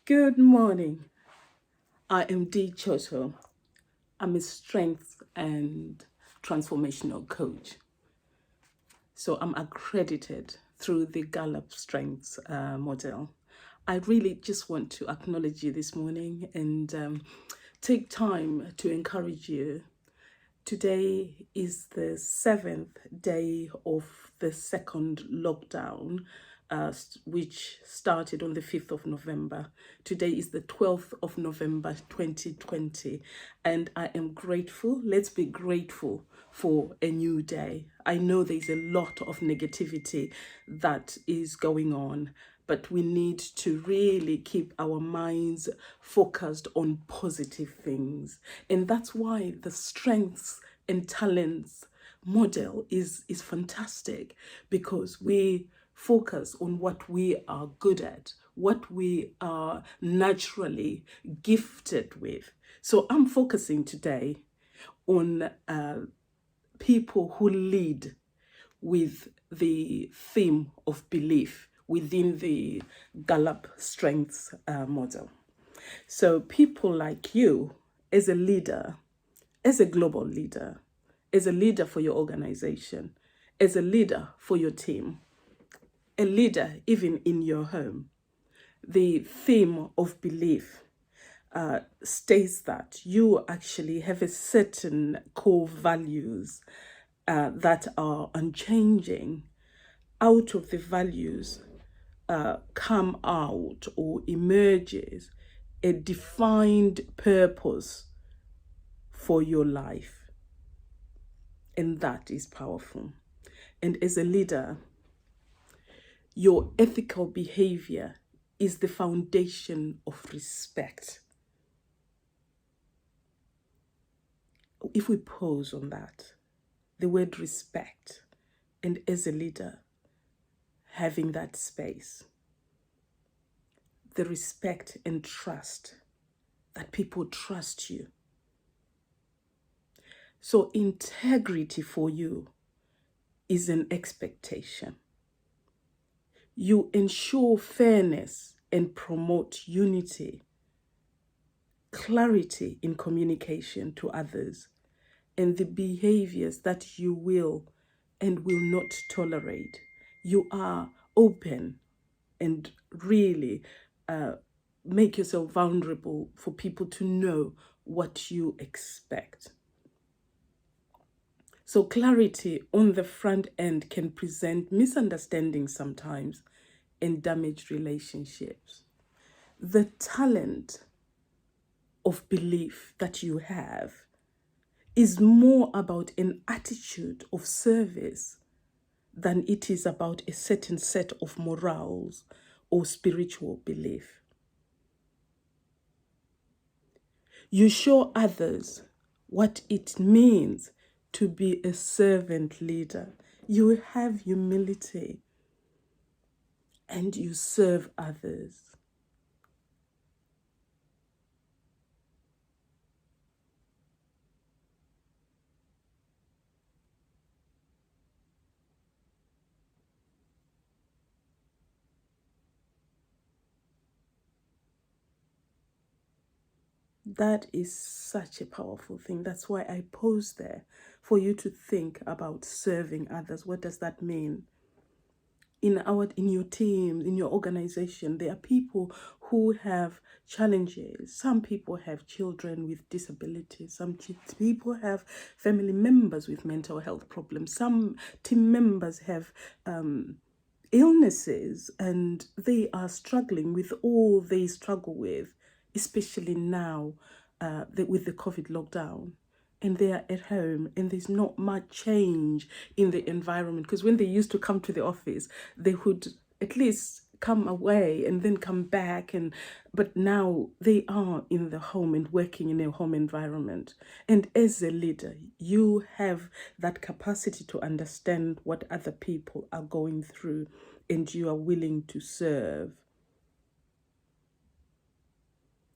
Good morning. I am Choto. I'm a strength and transformational coach. So I'm accredited through the Gallup Strengths model. I really just want to acknowledge you this morning and take time to encourage you. Today is the 7th day of the second lockdown, which started on the 5th of November. Today is the 12th of November 2020, and I am grateful. Let's be grateful for a new day. I know there's a lot of negativity that is going on, but we need to really keep our minds focused on positive things. And that's why the strengths and talents model is fantastic, because we focus on what we are good at, what we are naturally gifted with. So I'm focusing today on people who lead with the theme of belief within the Gallup Strengths model. So people like you, as a leader, as a global leader, as a leader for your organization, as a leader for your team, a leader even in your home, the theme of belief states that you actually have a certain core values that are unchanging. Out of the values come out or emerges a defined purpose for your life. And that is powerful. And as a leader, your ethical behavior is the foundation of respect. If we pause on that, the word respect, and as a leader, having that space, the respect and trust that people trust you. So integrity for you is an expectation. You ensure fairness and promote unity, clarity in communication to others, and the behaviors that you will and will not tolerate. You are open and really make yourself vulnerable for people to know what you expect. So clarity on the front end can present misunderstandings sometimes and damaged relationships. The talent of belief that you have is more about an attitude of service than it is about a certain set of morals or spiritual belief. You show others what it means to be a servant leader. You have humility and you serve others. That is such a powerful thing. That's why I pose there for you to think about serving others. What does that mean? In your team, in your organization, there are people who have challenges. Some people have children with disabilities. Some people have family members with mental health problems. Some team members have illnesses and they are struggling with all they struggle with, especially now with the COVID lockdown. And they are at home and there's not much change in the environment, because when they used to come to the office, they would at least come away and then come back, but now they are in the home and working in a home environment. And as a leader, you have that capacity to understand what other people are going through and you are willing to serve.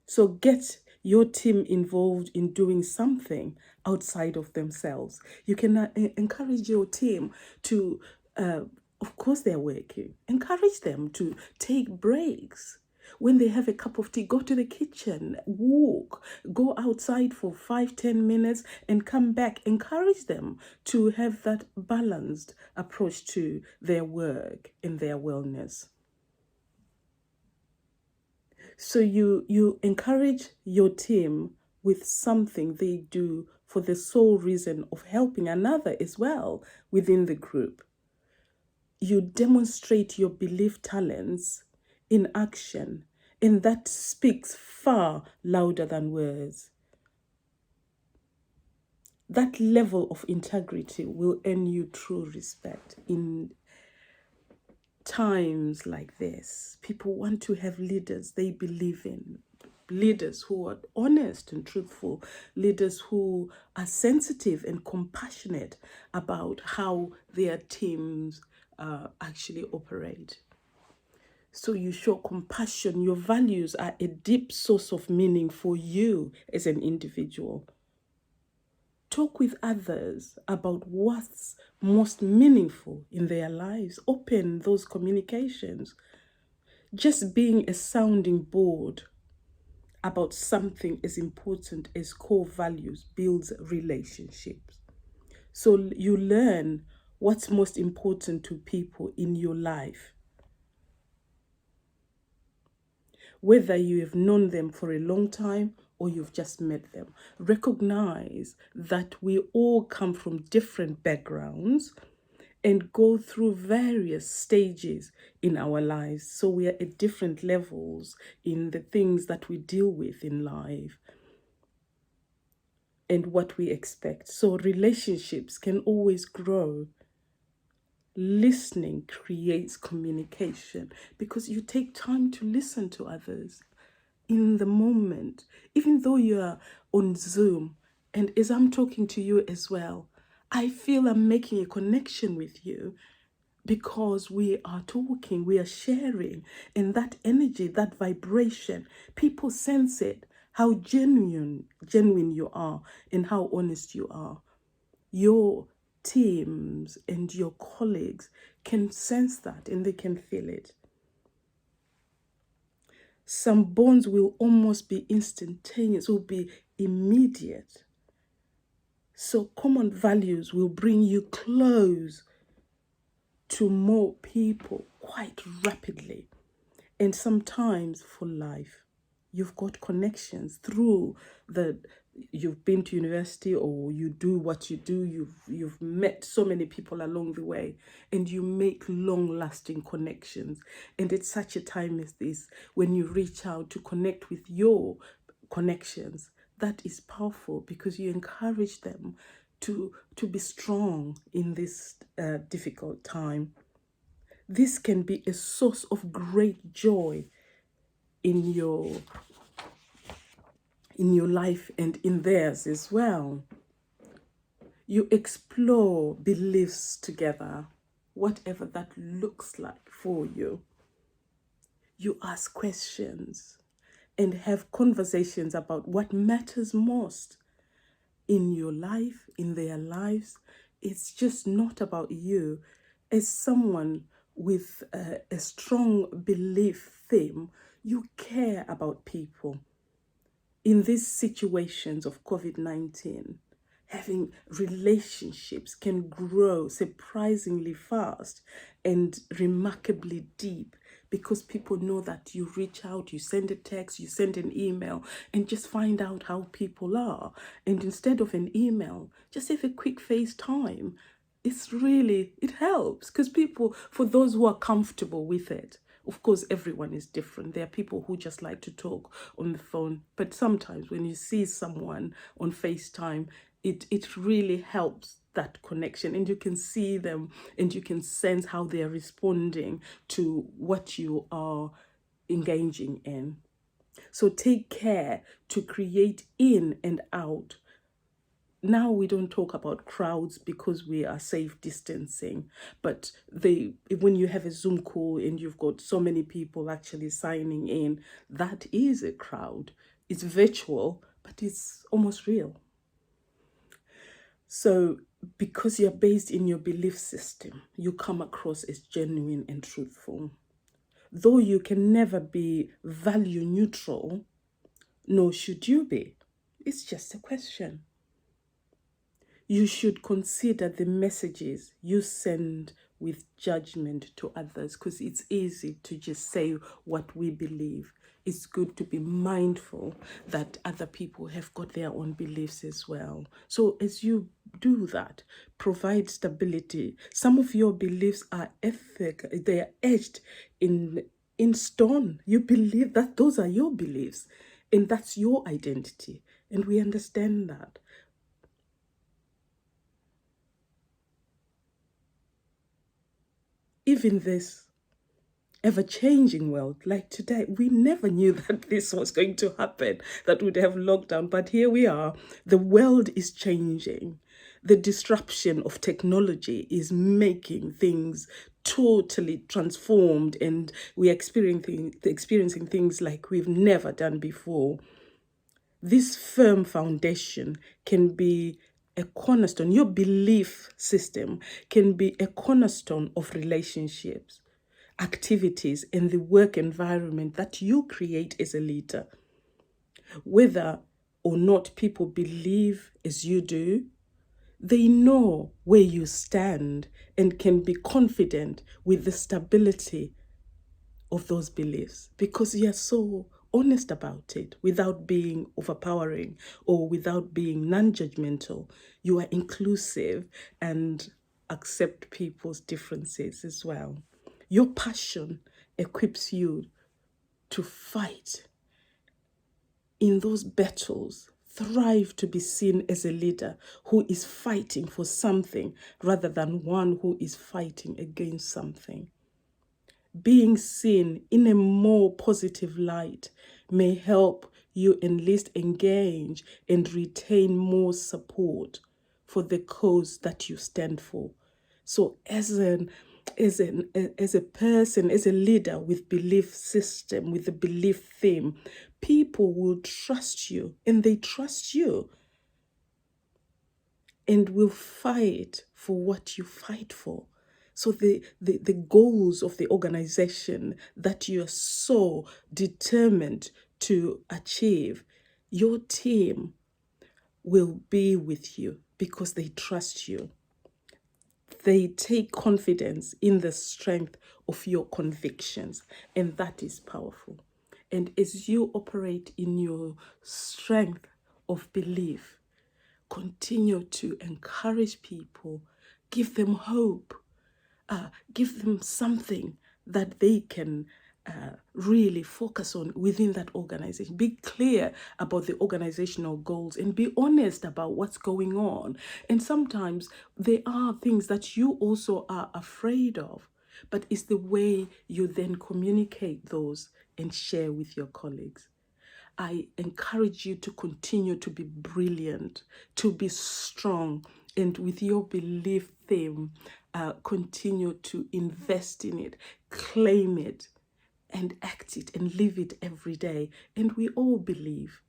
So get your team involved in doing something outside of themselves. You can encourage your team to, of course they're working, encourage them to take breaks, When they have a cup of tea, go to the kitchen, walk, go outside for 5-10 minutes and come back. Encourage them to have that balanced approach to their work and their wellness. So you encourage your team with something they do for the sole reason of helping another as well within the group. You demonstrate your belief talents in action, and that speaks far louder than words. That level of integrity will earn you true respect. In times like this, people want to have leaders they believe in, leaders who are honest and truthful, leaders who are sensitive and compassionate about how their teams actually operate. So you show compassion. Your values are a deep source of meaning for you as an individual. Talk with others about what's most meaningful in their lives. Open those communications. Just being a sounding board about something as important as core values builds relationships. So you learn what's most important to people in your life. Whether you have known them for a long time or you've just met them, recognize that we all come from different backgrounds and go through various stages in our lives. So we are at different levels in the things that we deal with in life and what we expect. So relationships can always grow. Listening creates communication because you take time to listen to others in the moment, even though you are on Zoom. And as I'm talking to you as well, I feel I'm making a connection with you because we are talking, we are sharing, and that energy, that vibration, people sense it, how genuine you are and how honest you are. Your teams and your colleagues can sense that and they can feel it. Some bonds will almost be instantaneous, will be immediate. So common values will bring you close to more people quite rapidly, and sometimes for life. You've got connections through you've been to university or you do what you do, you've met so many people along the way and you make long-lasting connections. And at such a time as this, when you reach out to connect with your connections, that is powerful because you encourage them to be strong in this difficult time. This can be a source of great joy in your life and in theirs as well. You explore beliefs together, whatever that looks like for you. You ask questions and have conversations about what matters most in your life, in their lives. It's just not about you. As someone with a strong belief theme, you care about people. In these situations of COVID-19, having relationships can grow surprisingly fast and remarkably deep because people know that you reach out, you send a text, you send an email, and just find out how people are. And instead of an email, just have a quick FaceTime. It helps because people, for those who are comfortable with it, of course, everyone is different. There are people who just like to talk on the phone. But sometimes when you see someone on FaceTime, it really helps that connection. And you can see them and you can sense how they're responding to what you are engaging in. So take care to create in and out. Now we don't talk about crowds because we are safe distancing, but when you have a Zoom call and you've got so many people actually signing in, that is a crowd. It's virtual, but it's almost real. So because you're based in your belief system, you come across as genuine and truthful. though you can never be value neutral, nor should you be. It's just a question. You should consider the messages you send with judgment to others, because it's easy to just say what we believe. It's good to be mindful that other people have got their own beliefs as well. So as you do that, provide stability. Some of your beliefs are ethic, they are etched in stone. You believe that those are your beliefs, and that's your identity. And we understand that. Even this ever-changing world, like today, we never knew that this was going to happen, that we'd have lockdown, but here we are. The world is changing. The disruption of technology is making things totally transformed, and we're experiencing things like we've never done before. This firm foundation can be a cornerstone. Your belief system can be a cornerstone of relationships, activities, and the work environment that you create as a leader. Whether or not people believe as you do, they know where you stand and can be confident with the stability of those beliefs, because you're so honest about it without being overpowering or without being non-judgmental. You are inclusive and accept people's differences as well. Your passion equips you to fight in those battles. Thrive to be seen as a leader who is fighting for something rather than one who is fighting against something. Being seen in a more positive light may help you enlist, engage, and retain more support for the cause that you stand for. So as a person, as a leader with belief system, with a belief theme, people will trust you, and they trust you, and will fight for what you fight for. So the goals of the organization that you're so determined to achieve, your team will be with you because they trust you. They take confidence in the strength of your convictions, and that is powerful. And as you operate in your strength of belief, continue to encourage people, give them hope, give them something that they can really focus on within that organization. Be clear about the organizational goals and be honest about what's going on. And sometimes there are things that you also are afraid of, but it's the way you then communicate those and share with your colleagues. I encourage you to continue to be brilliant, to be strong, and with your belief theme, continue to invest in it, claim it, and act it and live it every day. And we all believe.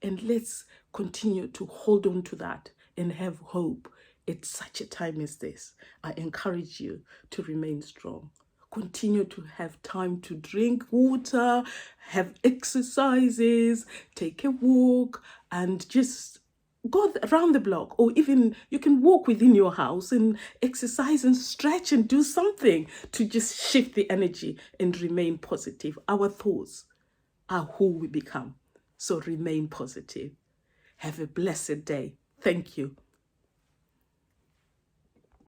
And let's continue to hold on to that and have hope at such a time as this. I encourage you to remain strong. Continue to have time to drink water, have exercises, take a walk, and just go around the block, or even you can walk within your house and exercise and stretch and do something to just shift the energy and remain positive. Our thoughts are who we become. So remain positive. Have a blessed day. Thank you.